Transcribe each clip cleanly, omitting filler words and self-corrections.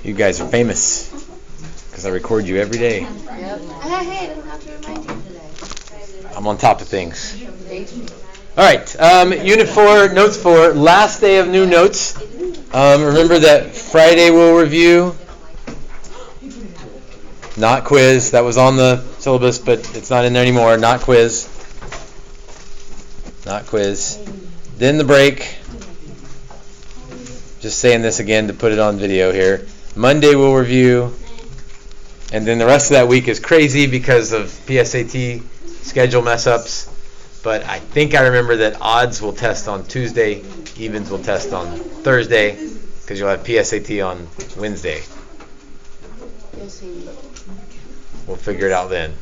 You guys are famous because I record you every day. Yep. Hey, I don't have to remind you today. I'm on top of things. All right, Unit 4, Notes 4, last day of new notes. Remember that Friday we'll review. Not quiz. That was on the syllabus, but it's not in there anymore. Not quiz. Not quiz. Then the break. Just saying this again to put it on video here. Monday we'll review. And then the rest of that week is crazy because of PSAT schedule mess-ups. But I think I remember that odds will test on Tuesday, evens will test on Thursday, because you'll have PSAT on Wednesday. We'll figure it out then.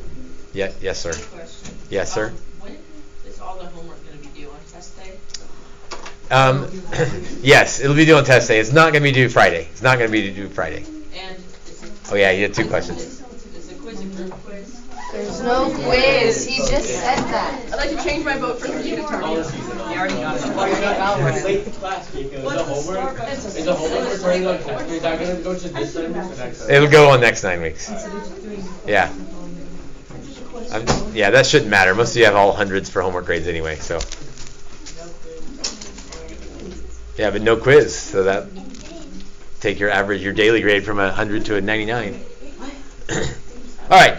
Yeah, yes, sir. Yes, sir. When is all the homework going to be due on test day? Yes, it'll be due on test day. It's not going to be due Friday. It's not going to be due Friday. And Oh yeah, you had 2 questions. Is the quiz a group quiz? There's no quiz. He just said that. I'd like to change my vote for the unit attorney. You already got it. It's late to class, Kiko. Is the homework returning on next week? Is that going to go to this 9 weeks or next time? It'll go on next 9 weeks. Yeah. Yeah, that shouldn't matter. Most of you have all hundreds for homework grades anyway, so. Yeah, but no quiz, so that take your average, your daily grade from 100 to a 99. All right,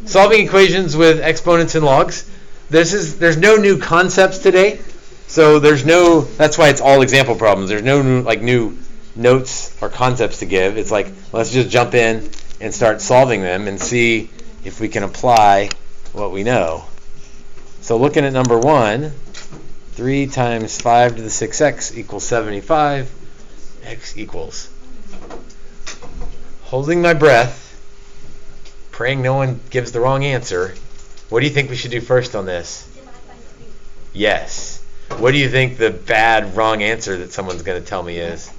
solving equations with exponents and logs. There's no new concepts today, so that's why it's all example problems. There's no new notes or concepts to give. It's like, let's just jump in and start solving them and see if we can apply what we know. So looking at number 1, 3 times 5 to the 6x equals 75. X equals. Holding my breath, praying no one gives the wrong answer. What do you think we should do first on this? Yes. What do you think the bad, wrong answer that someone's going to tell me is?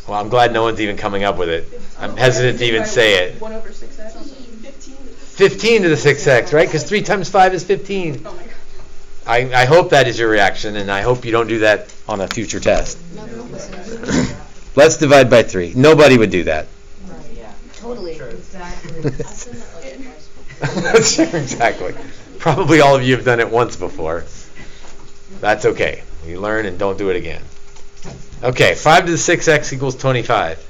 Well, I'm glad no one's even coming up with it. I'm hesitant to even say it. 1 over 6x. 15 to the 6x, right? Because 3 times 5 is 15. Oh my god. I hope that is your reaction, and I hope you don't do that on a future test. Let's divide by 3. Nobody would do that. Totally. Exactly. Probably all of you have done it once before. That's okay. You learn and don't do it again. Okay, 5 to the 6x equals 25.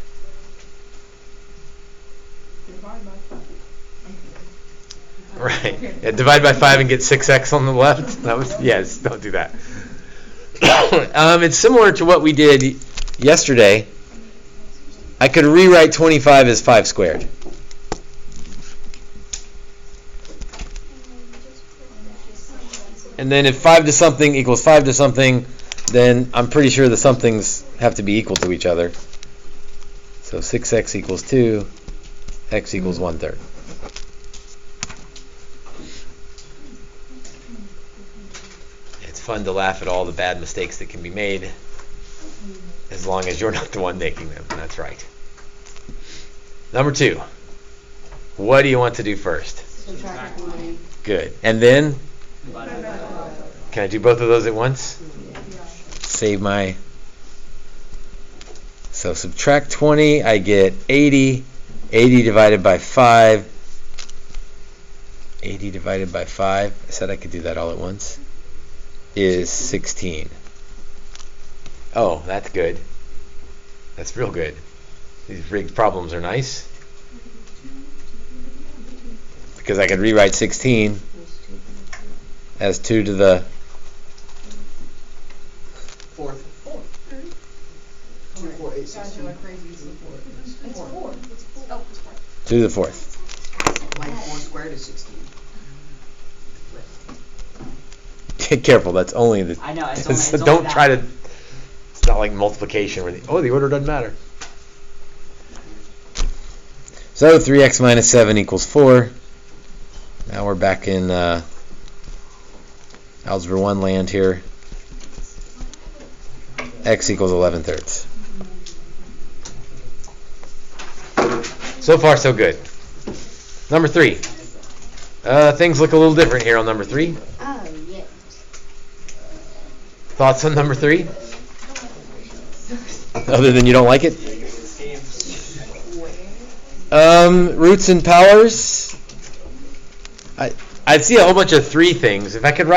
Right. Yeah, divide by 5 and get 6x on the left. Yes, don't do that. It's similar to what we did yesterday. I could rewrite 25 as 5 squared. And then if 5 to something equals 5 to something, then I'm pretty sure the somethings have to be equal to each other. So 6x equals 2, x equals 1/3. It's fun to laugh at all the bad mistakes that can be made, as long as you're not the one making them. That's right. Number 2. What do you want to do first? Subtract 20. Good. And then, can I do both of those at once? Save my... So subtract 20, I get 80. 80 divided by 5. 80 divided by 5. I said I could do that all at once. Is 16. Oh, that's good. That's real good. These rigged problems are nice. Because I could rewrite 16 as 2 to the 4th. 2, 4, 8, 16. 2 to the 4th. Like 4 squared is 16. Be careful, that's only the... I know, it's only don't that. try to... It's not like multiplication where the order doesn't matter. So 3x minus 7 equals 4. Now we're back in Algebra 1 land here. X equals 11/3. So far, so good. Number 3. Things look a little different here on number 3. Oh. Thoughts on number 3? Other than you don't like it? Roots and powers. I see a whole bunch of 3 things. If I could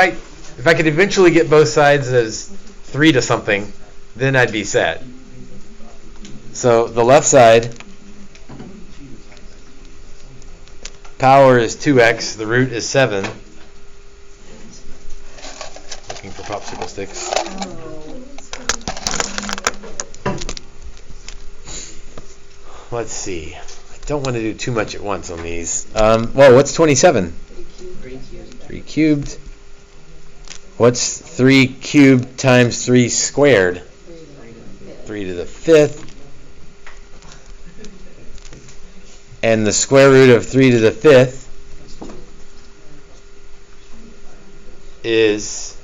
eventually get both sides as 3 to something, then I'd be set. So the left side, power is 2x, the root is 7. Looking for popsicle sticks. Let's see. I don't want to do too much at once on these. Well, what's 27? 3 cubed. What's 3 cubed times 3 squared? 3 to the 5th. And the square root of 3 to the 5th is,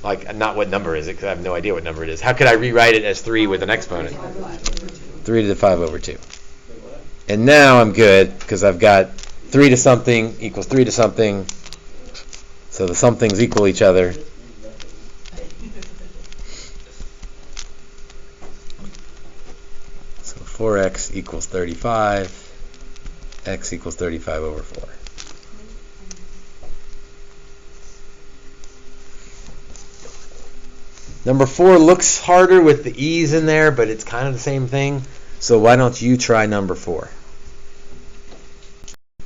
like, not what number is it, because I have no idea what number it is. How could I rewrite it as 3 with an exponent? 3 to the 5 over 2. And now I'm good, because I've got 3 to something equals 3 to something. So the somethings equal each other. So 4x equals 35. X equals 35 over 4. Number 4 looks harder with the e's in there, but it's kind of the same thing. So why don't you try number 4?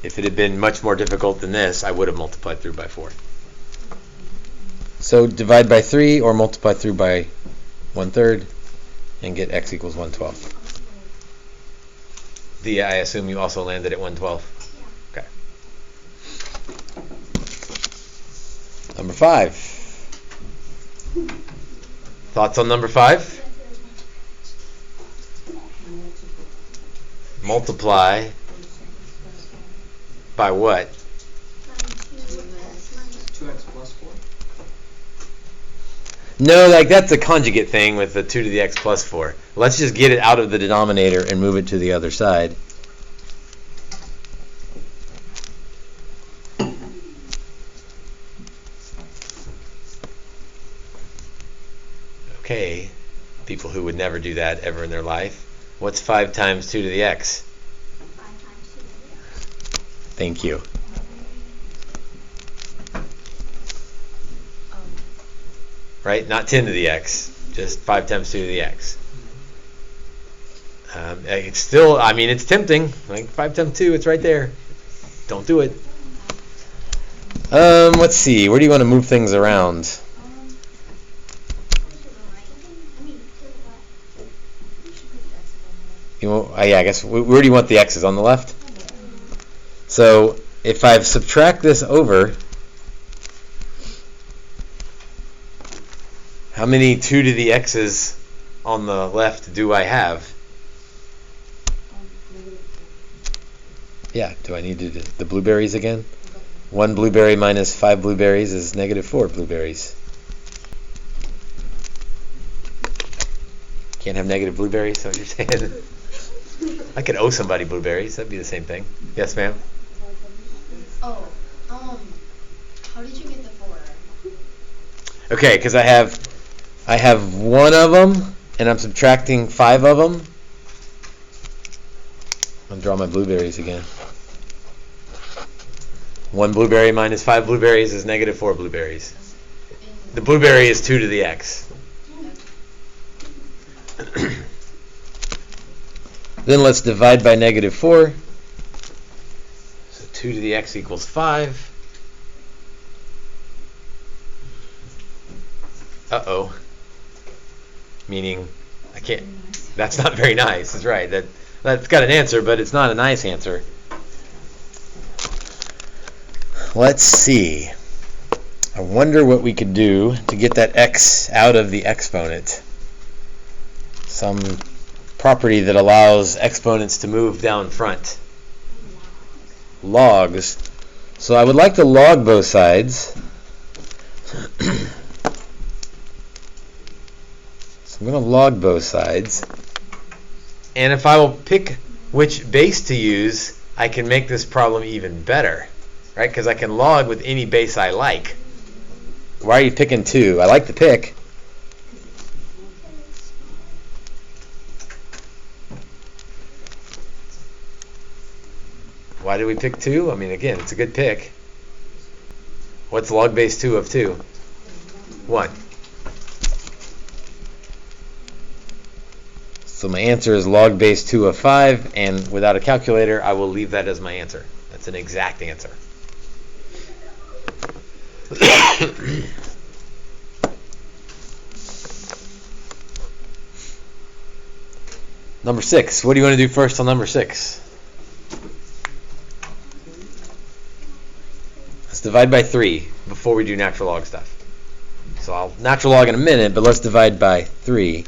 If it had been much more difficult than this, I would have multiplied through by 4. So divide by 3 or multiply through by 1/3 and get x equals 1/12. I assume you also landed at 1/12. Okay. Number 5. Thoughts on number 5? Multiply by what? 2x plus 4. No, like that's a conjugate thing with the 2 to the x plus 4. Let's just get it out of the denominator and move it to the other side. Okay, people who would never do that ever in their life. What's 5 times 2 to the x? 5 times 2 to the x. Thank you. Right? Not 10 to the x. Just 5 times 2 to the x. It's still, I mean, it's tempting. Like 5 times 2, it's right there. Don't do it. Let's see. Where do you want to move things around? Yeah, I guess, where do you want the x's? On the left? So, if I subtract this over, how many 2 to the x's on the left do I have? Yeah, do I need to do the blueberries again? 1 blueberry minus 5 blueberries is negative 4 blueberries. Can't have negative blueberries, is that what you're saying? I could owe somebody blueberries. That'd be the same thing. Yes, ma'am? Oh, how did you get the 4? Okay, because I have 1 of them, and I'm subtracting 5 of them. I'll draw my blueberries again. 1 blueberry minus 5 blueberries is negative 4 blueberries. The blueberry is 2 to the x. Then let's divide by negative 4. So 2 to the x equals 5. Uh-oh. Meaning, I can't, that's not very nice. That's right. That's got an answer, but it's not a nice answer. Let's see. I wonder what we could do to get that x out of the exponent. Some property that allows exponents to move down front. Logs. So I would like to log both sides. So I'm going to log both sides. And if I will pick which base to use, I can make this problem even better. Right? Because I can log with any base I like. Why are you picking 2? I like the pick. Why did we pick 2? I mean, again, it's a good pick. What's log base 2 of 2? 1. So my answer is log base 2 of 5, and without a calculator, I will leave that as my answer. That's an exact answer. Number 6. What do you want to do first on number 6? Let's divide by 3 before we do natural log stuff. So I'll natural log in a minute, but let's divide by 3.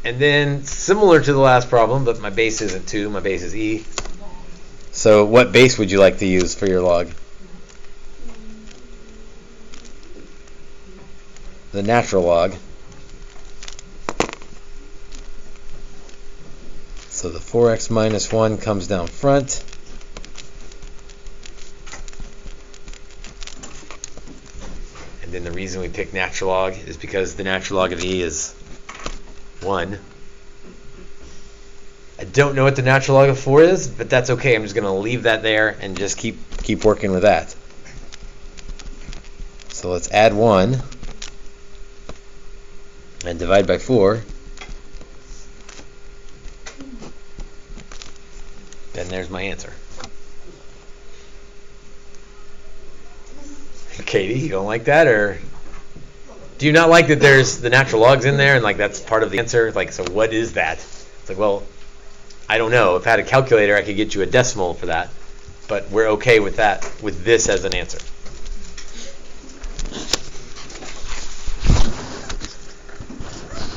And then, similar to the last problem, but my base isn't 2, my base is e. So what base would you like to use for your log? The natural log. So the 4x minus 1 comes down front. And then the reason we pick natural log is because the natural log of e is 1. I don't know what the natural log of 4 is, but that's okay. I'm just going to leave that there and just keep working with that. So let's add 1 and divide by 4. Then there's my answer. Katie, you don't like that, or do you not like that there's the natural logs in there and like that's part of the answer? Like, so what is that? It's like, well, I don't know. If I had a calculator, I could get you a decimal for that, but we're okay with that, with this as an answer.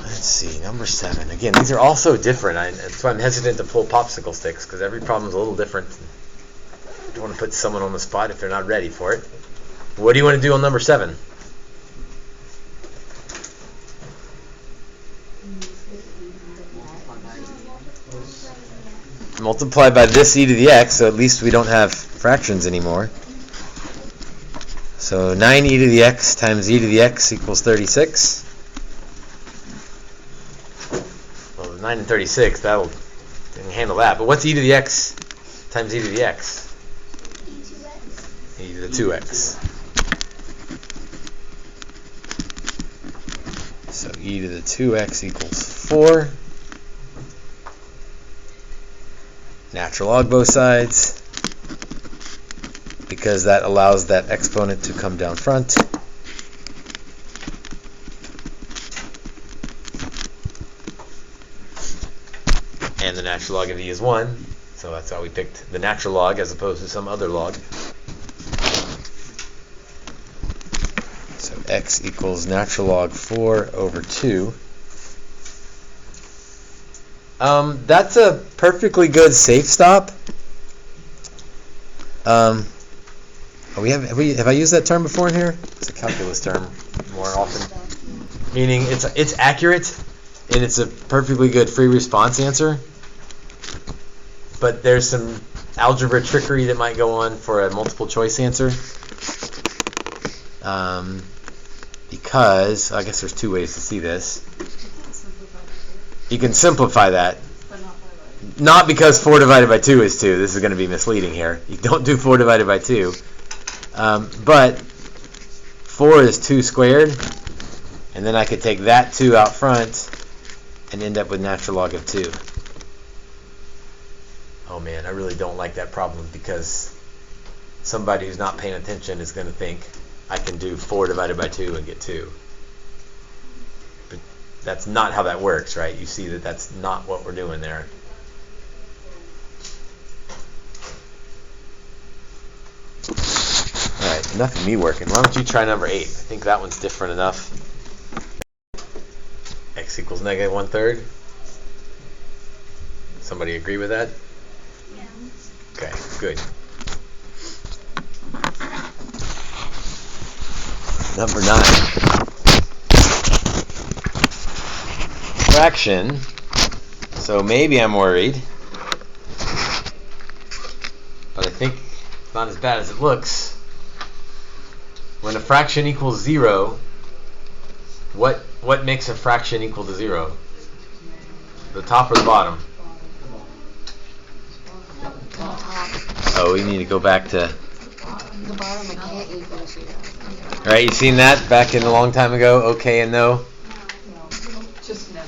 Let's see, number 7. Again, these are all so different. That's why I'm hesitant to pull popsicle sticks, because every problem is a little different. I don't want to put someone on the spot if they're not ready for it. What do you want to do on number 7? Multiply by this e to the x, so at least we don't have fractions anymore. So 9e to the x times e to the x equals 36. Well, 9 and 36, that'll handle that. But what's e to the x times e to the x? E to the 2x. So e to the 2x equals 4. Natural log both sides, because that allows that exponent to come down front. And the natural log of e is 1, so that's why we picked the natural log as opposed to some other log. So x equals natural log 4 over 2. That's a perfectly good safe stop. Have I used that term before in here? It's a calculus term more often. Meaning it's accurate and it's a perfectly good free response answer. But there's some algebra trickery that might go on for a multiple choice answer. Because I guess there's 2 ways to see this. You can simplify that. Not because 4 divided by 2 is 2. This is going to be misleading here. You don't do 4 divided by 2. But 4 is 2 squared. And then I could take that 2 out front and end up with natural log of 2. Oh man, I really don't like that problem because somebody who's not paying attention is going to think I can do 4 divided by 2 and get 2. But that's not how that works, right? You see that that's not what we're doing there. Alright, enough of me working. Why don't you try number 8? I think that one's different enough. X equals negative 1/3. Somebody agree with that? Yeah. Okay, good. Number 9. Fraction. So maybe I'm worried. But I think it's not as bad as it looks. When a fraction equals 0, what makes a fraction equal to 0? The top or the bottom? Oh, we need to go back to... The bottom I can't equal 0. Right, you seen that back in a long time ago? Okay and no? Just never.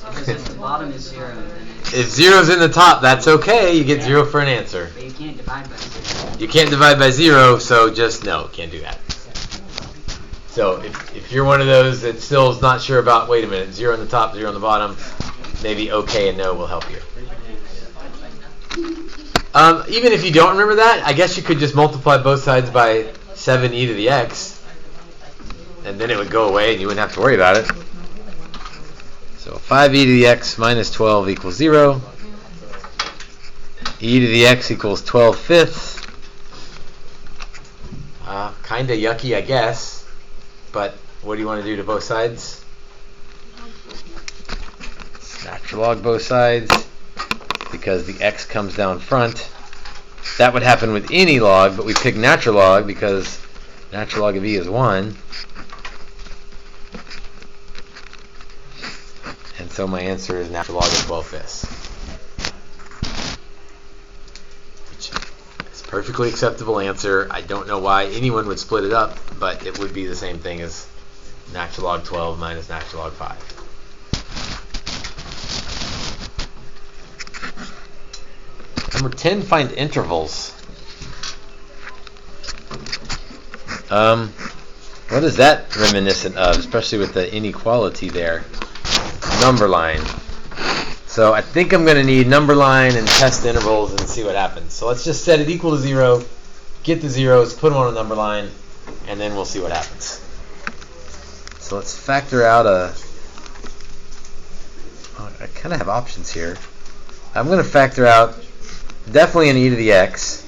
Because if the bottom is 0, then it's... If 0's in the top, that's okay. You get 0 for an answer. But you can't divide by 0. You can't divide by 0, so just no, can't do that. So if you're one of those that still is not sure about, wait a minute, 0 on the top, 0 on the bottom, maybe okay and no will help you. Even if you don't remember that, I guess you could just multiply both sides by 7e to the x, and then it would go away and you wouldn't have to worry about it. So 5e to the x minus 12 equals 0. E to the x equals 12 fifths. Kind of yucky, I guess. But what do you want to do to both sides? Natural log both sides, because the x comes down front. That would happen with any log, but we pick natural log because natural log of e is 1. And so my answer is natural log of 12 fifths. Which is a perfectly acceptable answer. I don't know why anyone would split it up, but it would be the same thing as natural log 12 minus natural log 5. Number 10, find intervals. What is that reminiscent of, especially with the inequality there? Number line. So I think I'm going to need number line and test intervals and see what happens. So let's just set it equal to 0, get the zeros, put them on a number line, and then we'll see what happens. So let's factor out I kind of have options here. I'm going to factor out definitely an e to the x.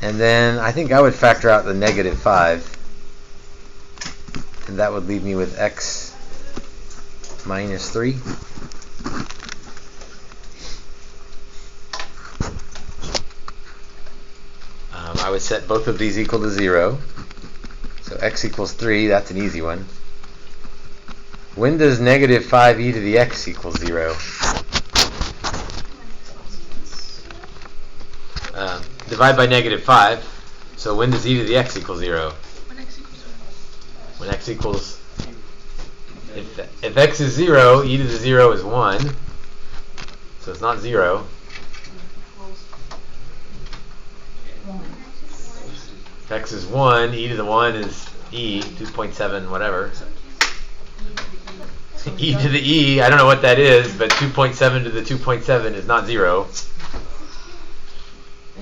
And then I think I would factor out the negative 5. And that would leave me with x minus 3. I would set both of these equal to 0. So x equals 3, that's an easy one. When does negative 5e to the x equal 0? Divide by negative 5. So when does e to the x equal 0? When x equals... If x is 0, e to the 0 is 1. So it's not 0. If x is 1, e to the 1 is e, 2.7 whatever. E to the e, I don't know what that is, but 2.7 to the 2.7 is not 0.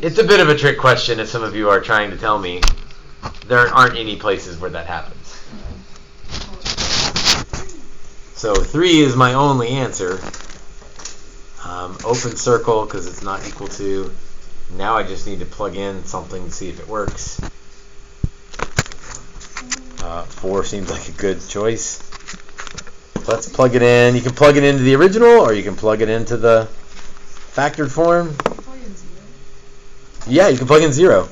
It's a bit of a trick question, as some of you are trying to tell me. There aren't any places where that happens. So 3 is my only answer. Open circle because it's not equal to. Now I just need to plug in something to see if it works. 4 seems like a good choice. Let's plug it in. You can plug it into the original or you can plug it into the factored form. Yeah, you can plug in 0.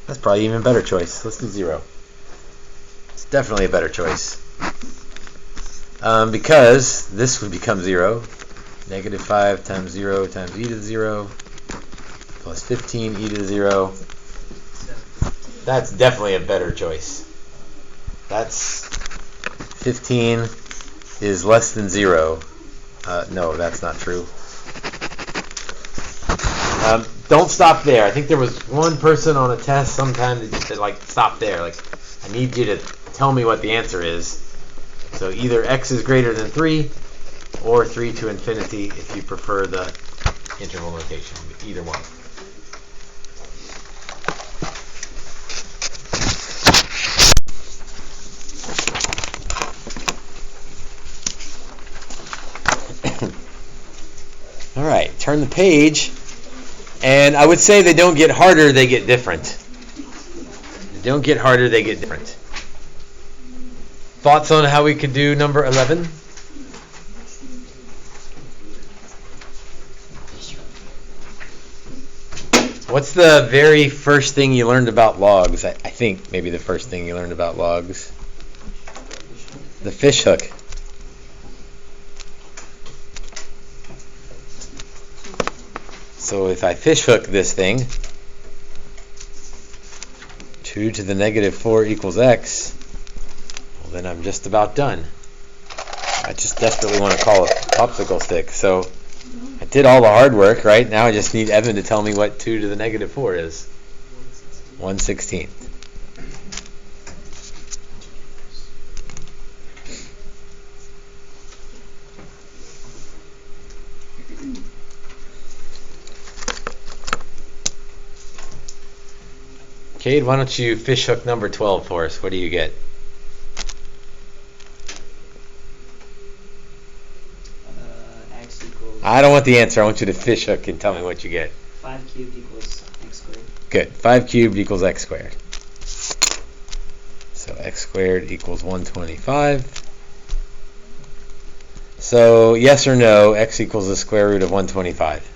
That's probably an even better choice. Let's do 0. It's definitely a better choice. Because this would become 0. Negative 5 times 0 times e to the 0 plus 15 e to the 0. That's definitely a better choice. That's 15 is less than 0. No, that's not true. Don't stop there. I think there was one person on a test sometime that like stop there. Like, I need you to tell me what the answer is. So either x is greater than 3 or 3 to infinity if you prefer the interval notation. Either one. All right, turn the page. And I would say they don't get harder, they get different. They don't get harder, they get different. Thoughts on how we could do number 11? What's the very first thing you learned about logs? I think maybe the first thing you learned about logs. the fish hook. So if I fish hook this thing, 2 to the negative 4 equals x, well, then I'm just about done. I just desperately want to call it a popsicle stick. So I did all the hard work, right? Now I just need Evan to tell me what 2 to the negative 4 is. 1/16. Cade, why don't you fish hook number 12 for us? What do you get? X equals I don't want the answer. I want you to fish hook and tell me what you get. 5 cubed equals x squared. Good. 5 cubed equals x squared. So x squared equals 125. So yes or no, x equals the square root of 125.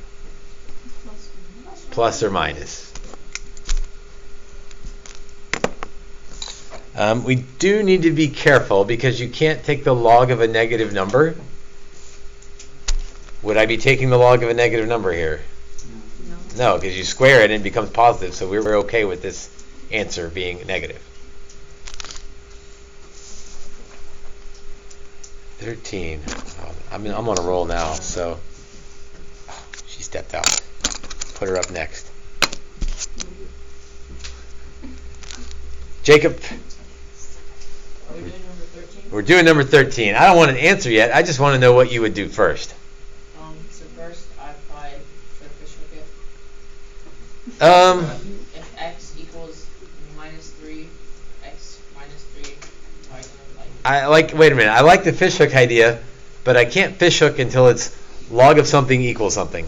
Plus or minus. We do need to be careful because you can't take the log of a negative number. Would I be taking the log of a negative number here? No, because you square it and it becomes positive, so we're okay with this answer being negative. 13. Oh, I'm on a roll now, so she stepped out. Put her up next. Jacob. Are we doing number 13? We're doing number 13. I don't want an answer yet. I just want to know what you would do first. So first I apply the fish hook it. If x equals -3, x minus 3, wait a minute. I like the fish hook idea, but I can't fish hook until it's log of something equals something.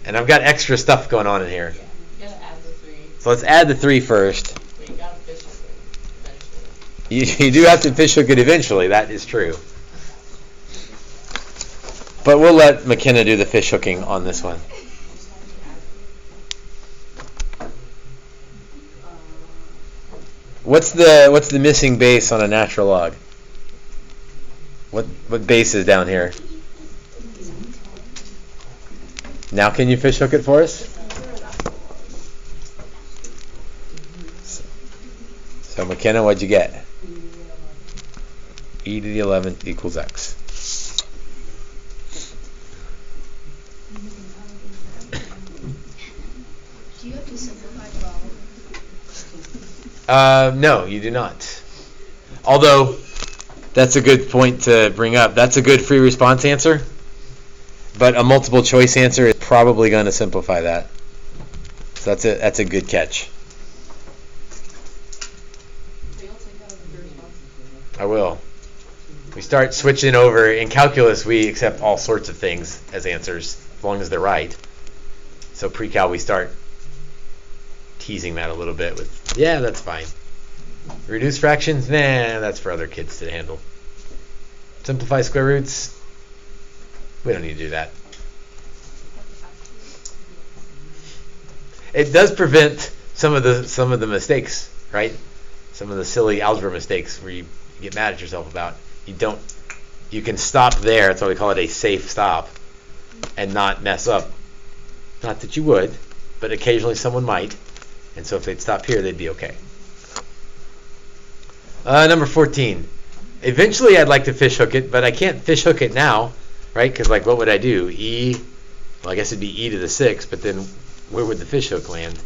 And I've got extra stuff going on in here. yeah, you gotta add the 3, So let's add the 3 first. but you gotta fish hook it eventually. You do have to fish hook it eventually. That is true. But we'll let McKenna do the fish hooking on this one. What's the missing base on a natural log? What base is down here? Now can you fish hook it for us? So McKenna, what'd you get? E to the 11th equals x. Do you have to simplify 12? No, you do not. Although, that's a good point to bring up. That's a good free response answer, but a multiple choice answer is probably going to simplify that. So that's a good catch. I will. We start switching over. In calculus, we accept all sorts of things as answers, as long as they're right. So pre-cal, we start teasing that a little bit with, yeah, that's fine. Reduce fractions? Nah, that's for other kids to handle. Simplify square roots? We don't need to do that. It does prevent some of the mistakes, right? Some of the silly algebra mistakes where you get mad at yourself about. You can stop there. That's why we call it a safe stop, and not mess up. Not that you would, but occasionally someone might. And so if they'd stop here, they'd be okay. Number 14. Eventually, I'd like to fish hook it, but I can't fish hook it now, right? Because what would I do? Well, I guess it'd be e to the 6, but then where would the fish hook land?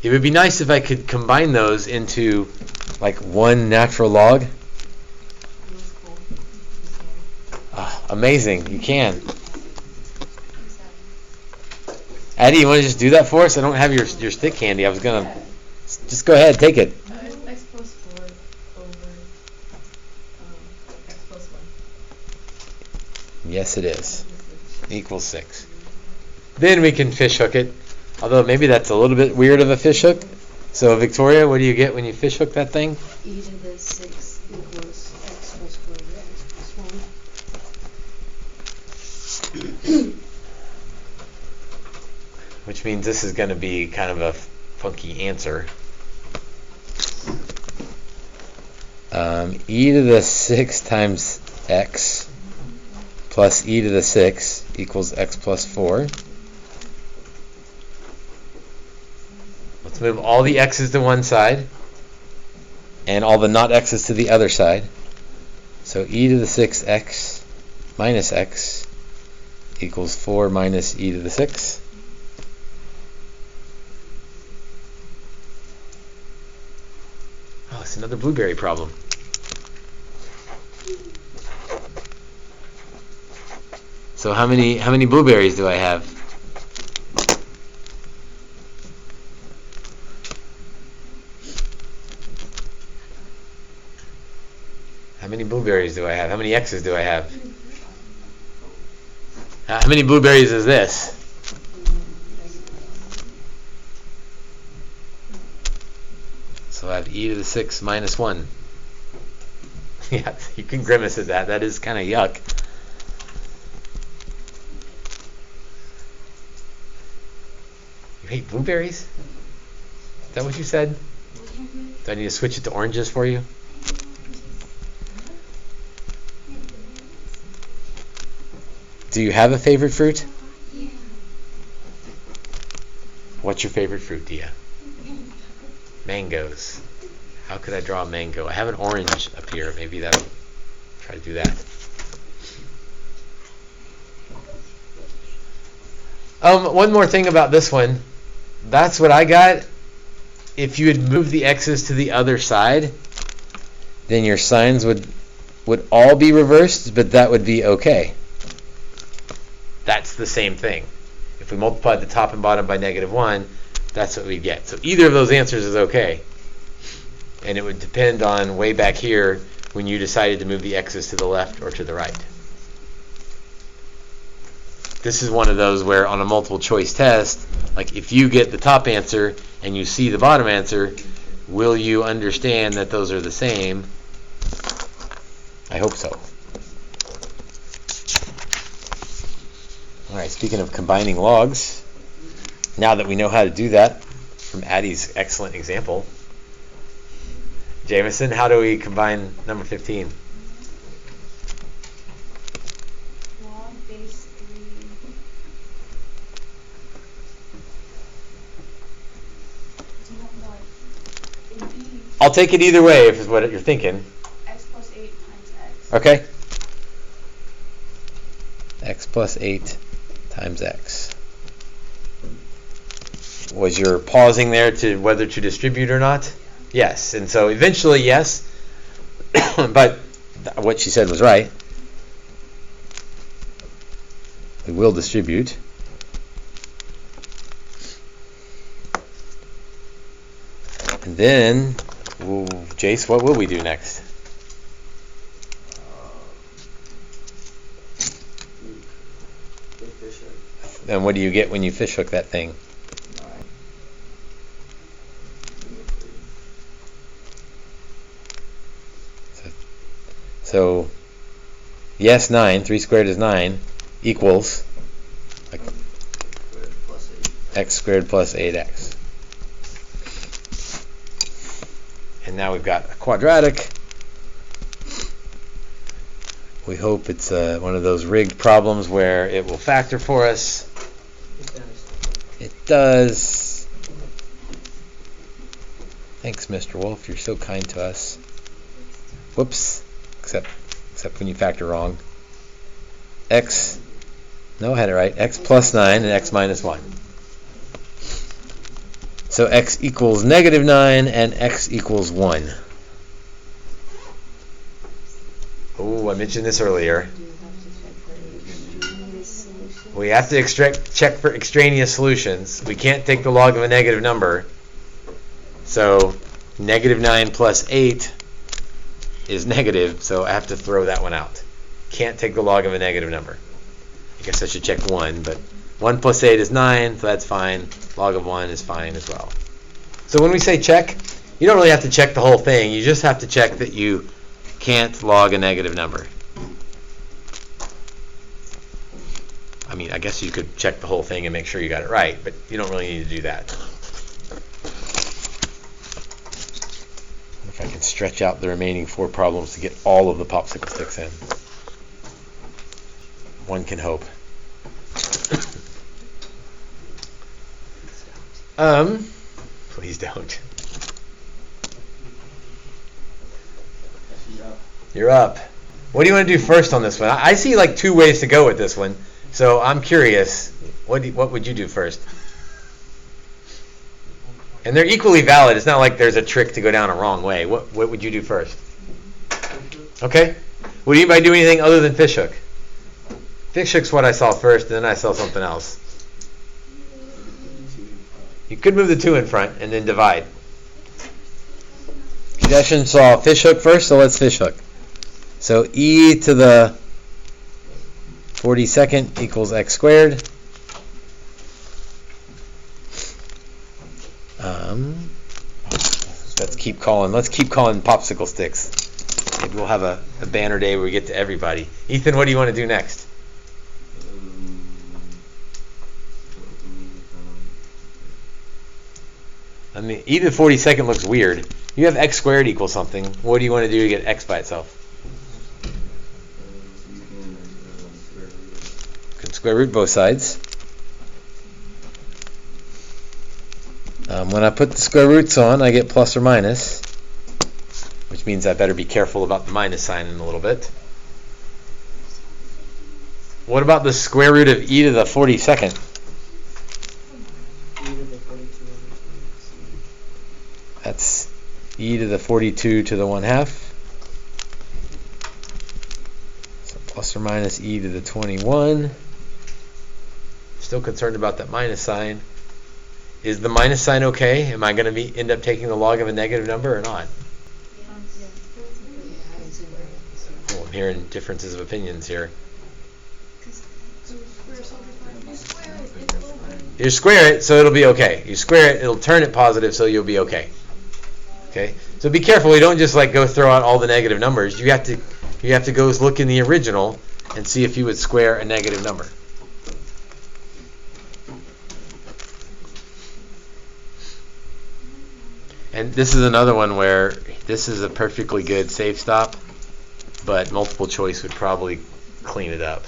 It would be nice if I could combine those into one natural log. Oh, amazing, you can. Addie, you want to just do that for us? I don't have your stick handy. I was going to... Just go ahead, take it. X plus 4 over X plus 1. Yes, it is. Equals 6. Then we can fish hook it. Although maybe that's a little bit weird of a fish hook. So Victoria, what do you get when you fish hook that thing? E to the 6 equals x plus 4 x plus 1. Which means this is going to be kind of a funky answer. e to the 6 times x plus e to the 6 equals x plus 4. Let's move all the x's to one side and all the not x's to the other side. So e to the 6x minus x equals 4 minus e to the 6. Oh, it's another blueberry problem. So how many blueberries do I have? How many blueberries do I have? How many x's do I have? How many blueberries is this? So I have e to the 6 minus 1. Yeah, you can grimace at that. That is kind of yuck. You hate blueberries? Is that what you said? Do I need to switch it to oranges for you? Do you have a favorite fruit? Yeah. What's your favorite fruit, Dia? Mangoes. How could I draw a mango? I have an orange up here. Maybe that'll try to do that. One more thing about this one. That's what I got. If you had moved the x's to the other side, then your signs would all be reversed, but that would be okay. That's the same thing. If we multiply the top and bottom by -1, that's what we get. So either of those answers is okay. And it would depend on way back here when you decided to move the x's to the left or to the right. This is one of those where on a multiple choice test, like if you get the top answer and you see the bottom answer, will you understand that those are the same? I hope so. Alright, speaking of combining logs, now that we know how to do that from Addie's excellent example, Jameson, how do we combine number 15? Log base 3. Do you want like, it'd be I'll take it either way if it's what you're thinking. x plus 8 times x. Okay? X plus 8 times x. Was your pausing there to whether to distribute or not? Yes. And so eventually, yes. But what she said was right. We will distribute. And then, Jace, what will we do next? And what do you get when you fish hook that thing? So, yes, 9, 3 squared is 9, equals like x squared plus 8x. And now we've got a quadratic. We hope it's one of those rigged problems where it will factor for us. It does. Thanks, Mr. Wolf. You're so kind to us. Whoops. Except when you factor wrong. X. No, I had it right. X plus 9 and x minus 1. So x equals -9 and x equals 1. Oh, I mentioned this earlier. We have to check for extraneous solutions. We can't take the log of a negative number. So -9 plus 8 is negative, so I have to throw that one out. Can't take the log of a negative number. I guess I should check 1, but 1 plus 8 is 9, so that's fine. Log of 1 is fine as well. So when we say check, you don't really have to check the whole thing. You just have to check that you can't log a negative number. I mean, I guess you could check the whole thing and make sure you got it right, but you don't really need to do that. If I can stretch out the remaining 4 problems to get all of the popsicle sticks in. One can hope. Please don't. You're up. What do you want to do first on this one? I see like 2 ways to go with this one, so I'm curious. What would you do first? And they're equally valid. It's not like there's a trick to go down a wrong way. What would you do first? Okay. Would anybody do anything other than fishhook? Fishhook's what I saw first, and then I saw something else. You could move the 2 in front and then divide. Suggestion saw fishhook first, so let's fishhook. So e to the 42nd equals x squared. Let's keep calling popsicle sticks. Maybe we'll have a banner day where we get to everybody. Ethan, what do you want to do next? I mean, e to the 42nd looks weird. You have x squared equals something. What do you want to do to get x by itself? You can square root both sides. When I put the square roots on, I get plus or minus, which means I better be careful about the minus sign in a little bit. What about the square root of e to the 42nd? That's e to the 42 to the 1/2. So plus or minus e to the 21. Still concerned about that minus sign. Is the minus sign okay? Am I going to end up taking the log of a negative number or not? Well, I'm hearing differences of opinions here. You square it, so it'll be okay. You square it, it'll turn it positive, so you'll be okay. Okay, so be careful. You don't just like go throw out all the negative numbers. You have to go look in the original and see if you would square a negative number. And this is another one where this is a perfectly good safe stop, but multiple choice would probably clean it up.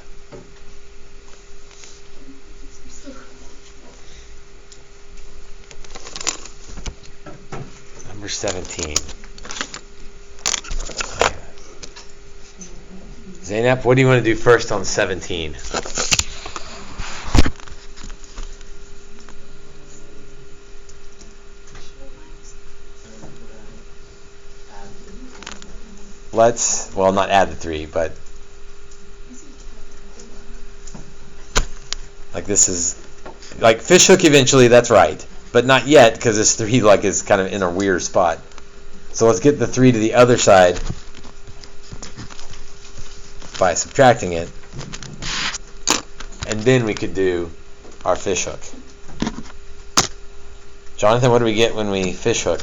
Number 17. Zainab, what do you want to do first on 17? Well, not add the 3, but like this is like fishhook eventually, that's right, but not yet because this 3 like is kind of in a weird spot. So let's get the 3 to the other side by subtracting it, and then we could do our fishhook. Jonathan, what do we get when we fishhook?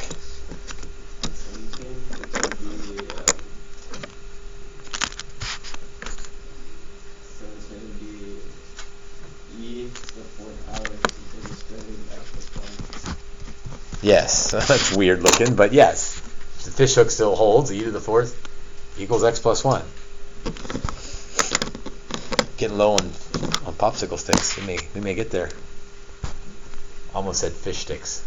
Yes, that's weird looking, but yes, the fishhook still holds. E to the 4th equals x plus 1. Getting low on popsicle sticks. We may get there. Almost said fish sticks.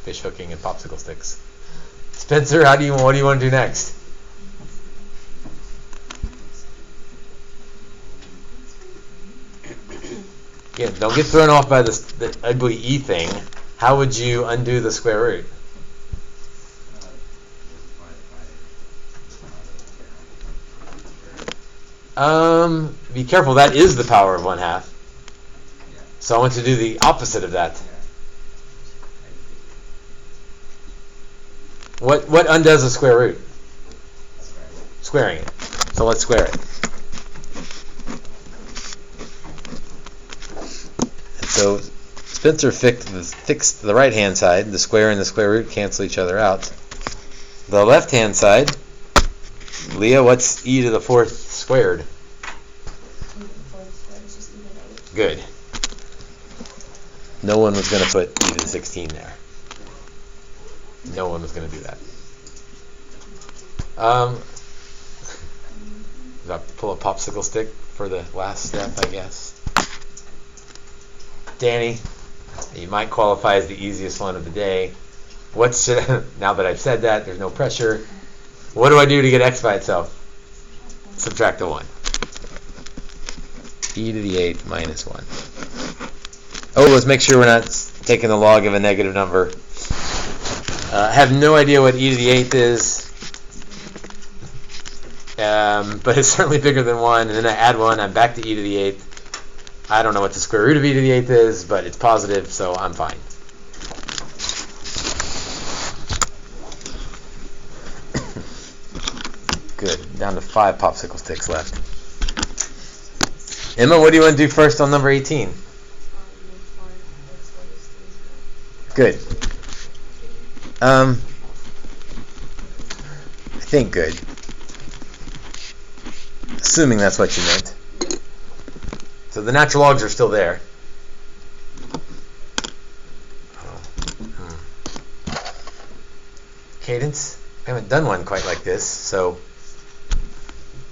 Fish hooking and popsicle sticks. Spencer, what do you want to do next? Again, don't get thrown off by the ugly e thing. How would you undo the square root? Be careful, that is the power of 1/2. So I want to do the opposite of that. What undoes a square root? Squaring it. So let's square it. And so Spencer fixed the right hand side. The square and the square root cancel each other out. The left hand side, Leah, what's e to the 4th squared? Good. No one was going to put e to the 16 there. No one was going to do that. Did I pull a popsicle stick for the last step, I guess? Danny, you might qualify as the easiest one of the day. Now that I've said that, there's no pressure. What do I do to get x by itself? Subtract the 1. E to the 8 minus 1. Oh, let's make sure we're not taking the log of a negative number. I have no idea what e to the 8th is. But it's certainly bigger than 1, and then I add 1, I'm back to e to the 8th. I don't know what the square root of e to the 8th is, but it's positive, so I'm fine. Good. Down to 5 popsicle sticks left. Emma, what do you want to do first on number 18? Good. I think good. Assuming that's what you meant. So the natural logs are still there. Cadence? I haven't done one quite like this, so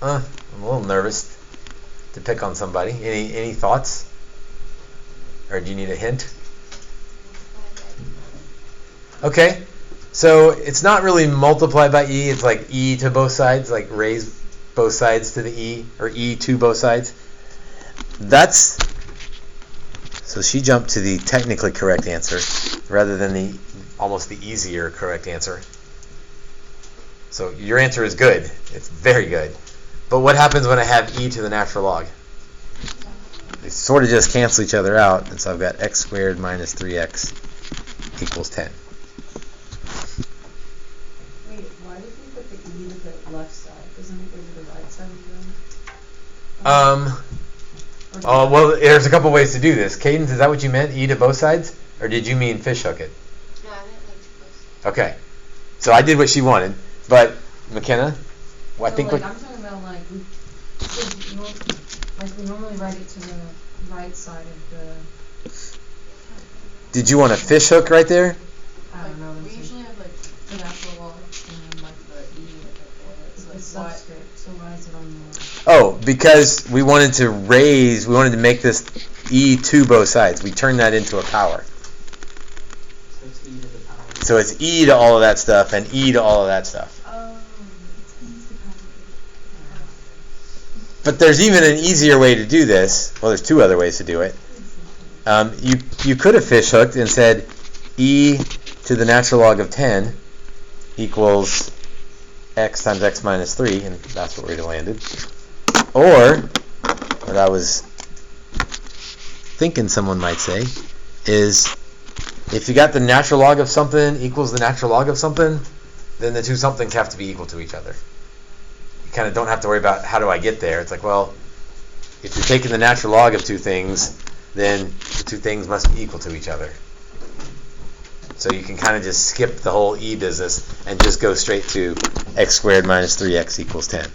I'm a little nervous to pick on somebody. Any thoughts? Or do you need a hint? Okay. So it's not really multiplied by e, it's like e to both sides, like raise both sides to the e, or e to both sides. So she jumped to the technically correct answer rather than the almost the easier correct answer. So your answer is good. It's very good. But what happens when I have e to the natural log? They sort of just cancel each other out, and so I've got x squared minus 3x equals 10. Wait, why did we put the e to the left side? Doesn't it go to the right side again? Oh, well, there's a couple ways to do this. Cadence, is that what you meant? E to both sides? Or did you mean fish hook it? No, I meant like to both. Okay. So I did what she wanted. But, McKenna? Well, I think I'm talking about like we normally write it to the right side of the. Did you want a fish hook right there? I don't know. We usually have like the natural log and then like the e with it. It's the subscript. So why is it on the? Oh, because we wanted to make this e to both sides. We turned that into a power. So it's e to the power. So it's e to all of that stuff and e to all of that stuff. Oh, it's easy to But there's even an easier way to do this. Well, there's 2 other ways to do it. You could have fish hooked and said e to the natural log of 10 equals x times x minus 3, and that's what we'd have landed. Or, what I was thinking someone might say, is if you got the natural log of something equals the natural log of something, then the 2 somethings have to be equal to each other. You kind of don't have to worry about how do I get there. It's like, well, if you're taking the natural log of 2 things, then the 2 things must be equal to each other. So you can kind of just skip the whole e business and just go straight to x squared minus 3x equals 10.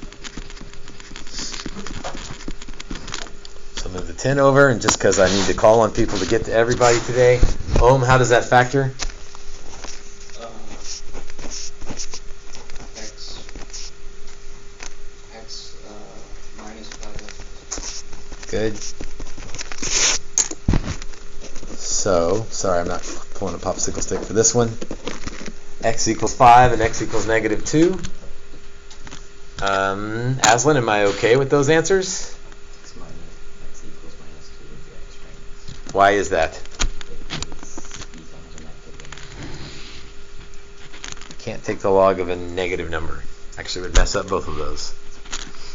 So move the 10 over, and just because I need to call on people to get to everybody today, how does that factor? X minus 5x. Good. So, sorry, I'm not pulling a popsicle stick for this one. X equals 5 and x equals negative 2. Aslan, am I okay with those answers? X equals minus 2 with the x, right? Why is that? Can't take the log of a negative number. Actually, it would mess up both of those.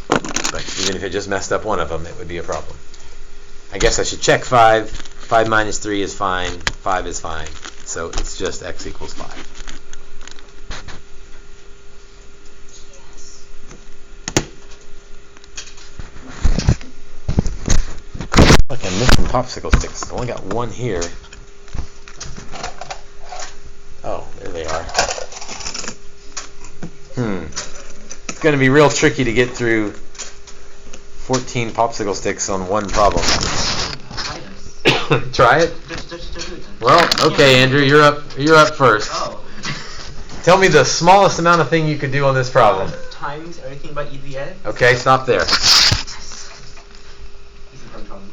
But even if it just messed up one of them, it would be a problem. I guess I should check 5. 5 minus 3 is fine. 5 is fine. So it's just x equals 5. Look, I'm missing popsicle sticks. I only got one here. Oh, there they are. It's going to be real tricky to get through 14 popsicle sticks on one problem. Try it? Well, okay, Andrew, you're up first. Oh. Tell me the smallest amount of thing you could do on this problem. times everything by e to the x. Okay, stop there. This is no problem.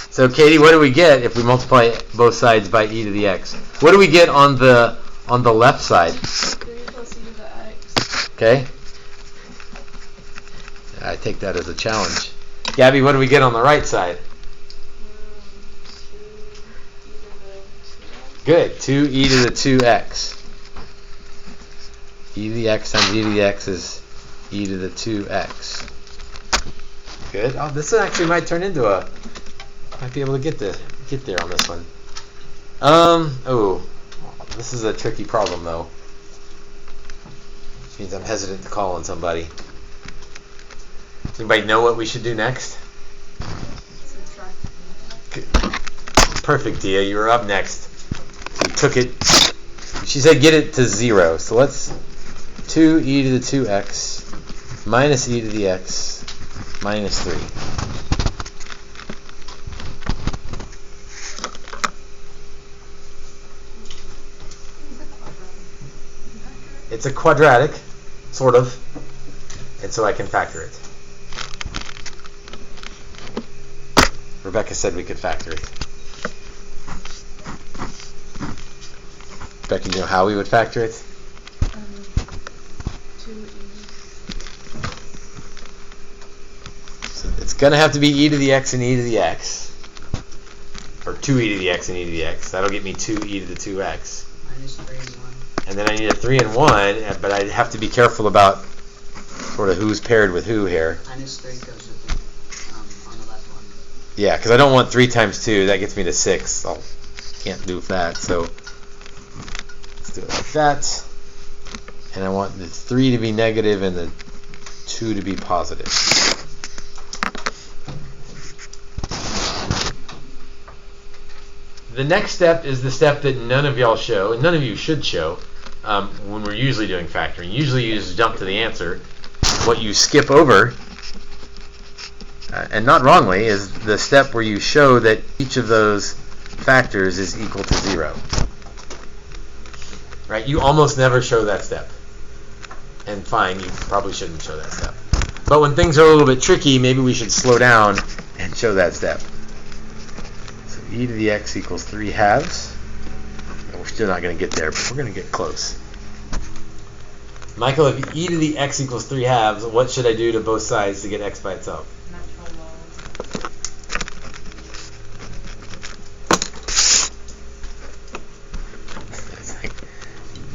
So Katie, what do we get if we multiply both sides by e to the x? What do we get on the left side? 3 plus e to the x. Okay. I take that as a challenge. Gabby, what do we get on the right side? 2 e to the 2x. Good. 2e to the 2x. E to the x times e to the x is e to the 2x. Good. Oh, this actually might turn into might be able to get there on this one. Oh, this is a tricky problem though. Which means I'm hesitant to call on somebody. Does anybody know what we should do next? Good. Perfect, Dia. You were up next. So you took it. She said get it to 0. So let's 2e to the 2x minus e to the x minus 3. It's a quadratic, sort of, and so I can factor it. Rebecca said we could factor it. Rebecca, you know how we would factor it? 2e. So it's going to have to be e to the x and e to the x. Or 2e to the x and e to the x. That'll get me 2e to the 2x. Minus 3 and 1. And then I need a 3 and 1, but I have to be careful about sort of who's paired with who here. Minus 3 goes with the, on the left one. Yeah, because I don't want 3 times 2. That gets me to 6. I can't do that, so let's do it like that. And I want the 3 to be negative and the 2 to be positive. The next step is the step that none of y'all show, and none of you should show, when we're usually doing factoring. Usually you just jump to the answer. What you skip over, and not wrongly, is the step where you show that each of those factors is equal to 0. Right? You almost never show that step. And fine, you probably shouldn't show that step. But when things are a little bit tricky, maybe we should slow down and show that step. So e to the x equals 3 halves. And we're still not going to get there, but we're going to get close. Michael, if e to the x equals 3 halves, what should I do to both sides to get x by itself? Natural log.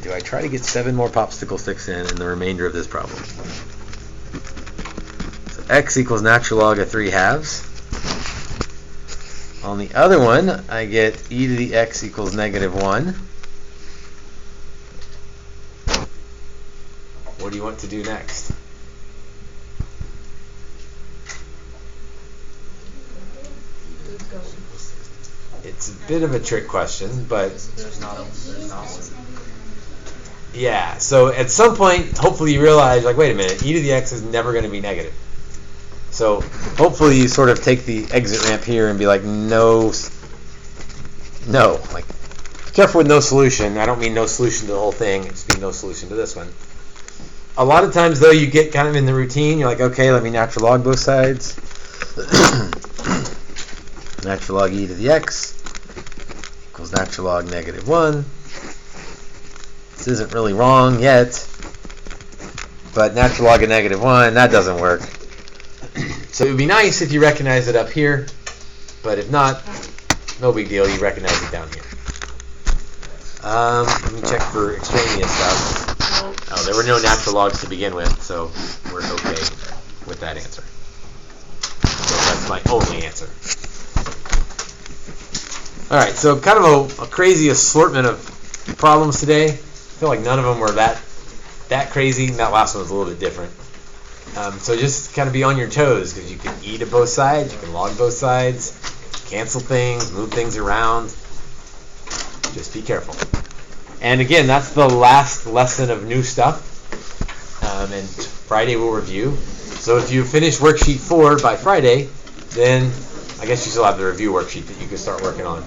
Do I try to get 7 more popsicle sticks in the remainder of this problem? So x equals natural log of 3 halves. On the other one, I get e to the x equals negative 1. What do you want to do next? It's a bit of a trick question, but There's not one. yeah. So at some point, hopefully you realize, like, wait a minute, e to the x is never going to be negative. So hopefully you sort of take the exit ramp here and be like, no. Like, be careful with no solution. I don't mean no solution to the whole thing. I just mean no solution to this one. A lot of times, though, you get kind of in the routine. You're like, okay, let me natural log both sides. Natural log e to the x equals natural log negative 1. This isn't really wrong yet, but natural log of negative 1, that doesn't work. So it would be nice if you recognize it up here, but if not, no big deal, you recognize it down here. Let me check for extraneous stuff. Oh, there were no natural logs to begin with, so we're okay with that answer. So that's my only answer. Alright, so kind of a crazy assortment of problems today. I feel like none of them were that crazy, and that last one was a little bit different. So just kind of be on your toes, because you can e to both sides, you can log both sides, cancel things, move things around. Just be careful. And again, that's the last lesson of new stuff. And Friday we'll review. So if you finish worksheet 4 by Friday, then I guess you still have the review worksheet that you can start working on.